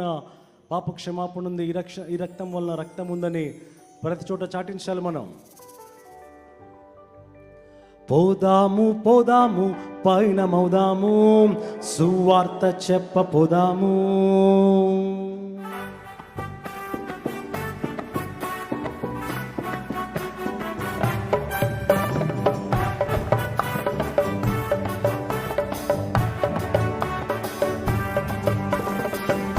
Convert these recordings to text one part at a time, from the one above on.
పాప క్షమాపణ ఉంది, ఈ రక్తం వలన రక్తం ఉందని ప్రతి చోట చాటించాలి మనం. పోదాము పోదాము పైన మౌదాము, సువార్త చెప్ప పోదాము.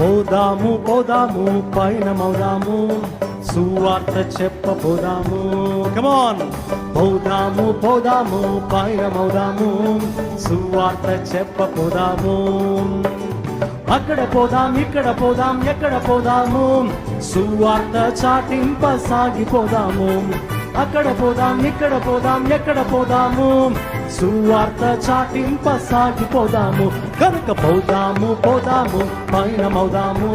పోదాము పోదాము పైన మౌదాము, సువార్త చెప్ప పోదాము. కమాన్. పోదాము పోదాము పైన మౌదాము, సువార్త చెప్ప పోదాము. అక్కడ పోదాం ఇక్కడ పోదాం ఎక్కడ పోదాము, సువార్త చాటింప సాగిపోదాము. అక్కడ పోదాం ఇక్కడ పోదాం ఎక్కడ పోదాము, సువార్త చాటింప సాగిపోదాము. కనుక పోదాము పోదాము పైన మౌదాము,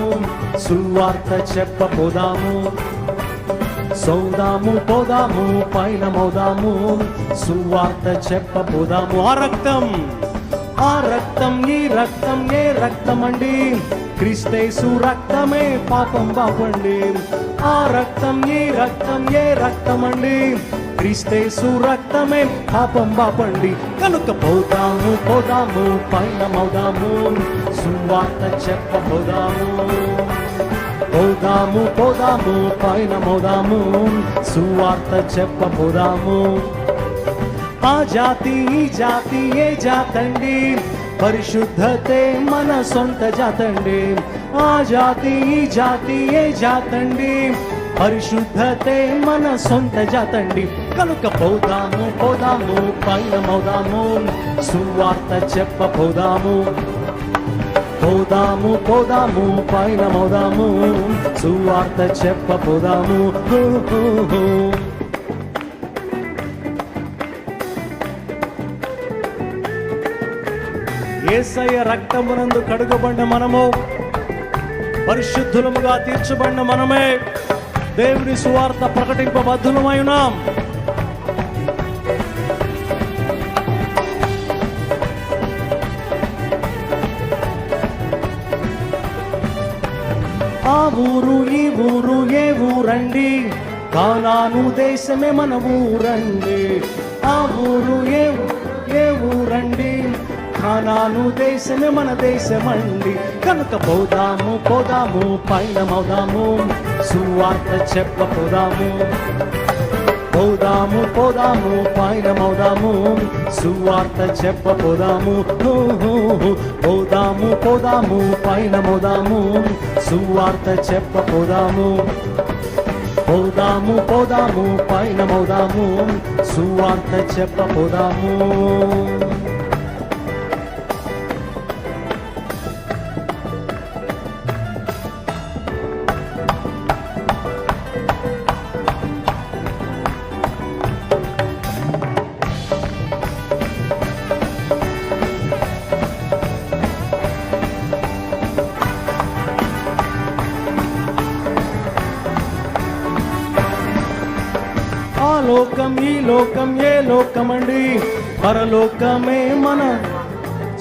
సువార్త చెప్ప పోదాము. సౌదాము పోదాము పైన మౌదాము, సువార్త చెప్ప పోదాము. ఆ రక్తం ఈ రక్తం ఏ రక్తం అండి, క్రీస్తేసు రక్తమే పాపం బాపండి. ఆ రక్తం ఈ రక్తం ఏ రక్తం అండి, క్రీస్తేసు రక్తమే పాపం బాపండి. కనుక పోదాము పోదాము పైన మౌదాము, సువార్త చెప్ప పోదాము. పోదాము పోదాము పైన మౌదాము, సువార్త చెప్ప పోదాము. ఆ జాతి ఈ జాతి ఏ జాతండి, పరిశుద్ధతే మన సొంత జాతండి. ఆ జాతి ఈ జాతి ఏ జాతండి, పరిశుద్ధతే మన సొంత జాతండి. కనుక పోదాము పోదాము పైన మౌదాము, సువార్త చెప్ప పోదాము. పోదాము పోదాము పైన మౌదాము, సువార్త చెప్ప పోదాము. యేసయ్య రక్తమునందు కడుగబడిన మనము, పరిశుద్ధులముగా తీర్చబడిన మనమే దేవుని సువార్త ప్రకటింపబద్ధులమై ఉన్నాం. ఆ ఊరు ఈ ఊరు ఏ ఊరండి, కానాను దేశమే మన ఊరండి. ఆ ఊరు ఏ ఊరండి, కానాను దేశమే మన దేశమండి. కనుక పోదాము పోదాము పైన మౌదాము, సువార్త చెప్ప పోదాము. పోదాము పోదాము పైన మౌదాము, సువార్త చెప్ప పోదాము. పోదాము పోదాము పైన మౌదాము, సువార్త చెప్ప పోదాము. పోదాము పోదాము పైన మౌదాము, సువార్త చెప్ప పోదాము. లోకం ఈ లోకం ఏ లోకమండి, పరలోకమే మన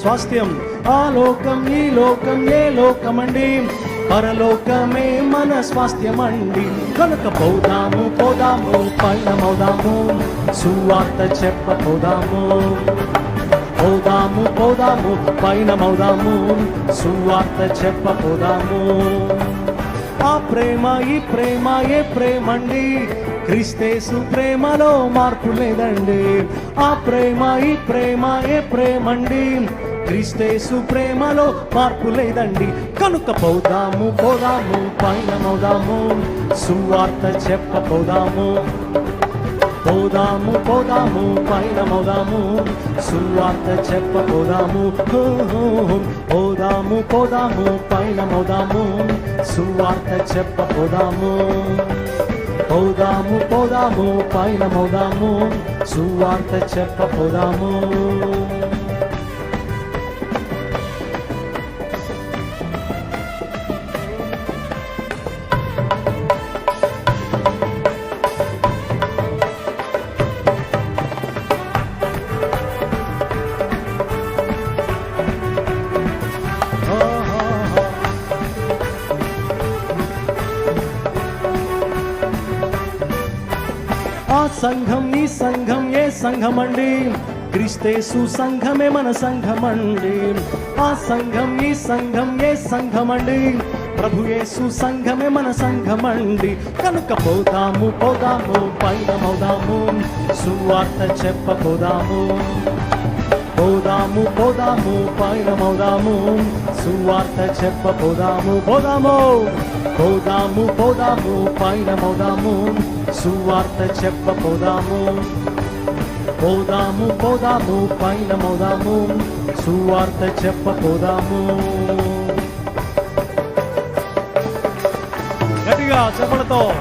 స్వాస్థ్యం. ఆ లోకం ఈ లోకం ఏ లోకమండి, పరలోకమే మన స్వాస్థ్యమండి. కనుక పోదాము పోదాము పైన మౌదాము, సువార్త చెప్ప పోదాము. పోదాము పోదాము పైన మౌదాము, సువార్త చెప్ప పోదాము. ఆ ప్రేమ ఈ ప్రేమ ఏ ప్రేమండి, క్రీస్తేసు ప్రేమలో మార్పు లేదండి. ఆ ప్రేమ ఈ ప్రేమ ఏ ప్రేమండి, క్రీస్తేసు ప్రేమలో మార్పు లేదండి. కనుక పోదాము పోదాము పైన మౌదాము, సువార్త చెప్ప పోదాము. పోదాము పోదాము పైన మౌదాము, సువార్త చెప్ప పోదాము. పోదాము పోదాము పైన మౌదాము, సువార్త చెప్ప పోదాము. పోదాము పోదాము పైన మౌదాము, సువార్త చెప్ప పోదాము. సంఘం ఈ సంఘం ఏ సంఘం అండి? క్రీస్తేసు సంఘమే మన సంఘం అండి. ఆ సంఘం ఈ సంఘం ఏ సంఘం అండి? ప్రభు యేసు సంఘమే మన సంఘం అండి. కనుక పోదాము పోదాము పయనమవుదాము, సువార్త చెప్పపోదాము. పోదాము పోదాము పయనమవుదాము, సువార్త చెప్పపోదాము. పోదాము పోదాము పోదాము పయనమవుదాము, సువార్త చెప్పపోదాము. పోదాము పోదాము పయనమవుదాము, సువార్త చెప్పపోదాము. గట్టిగా చెప్పలతో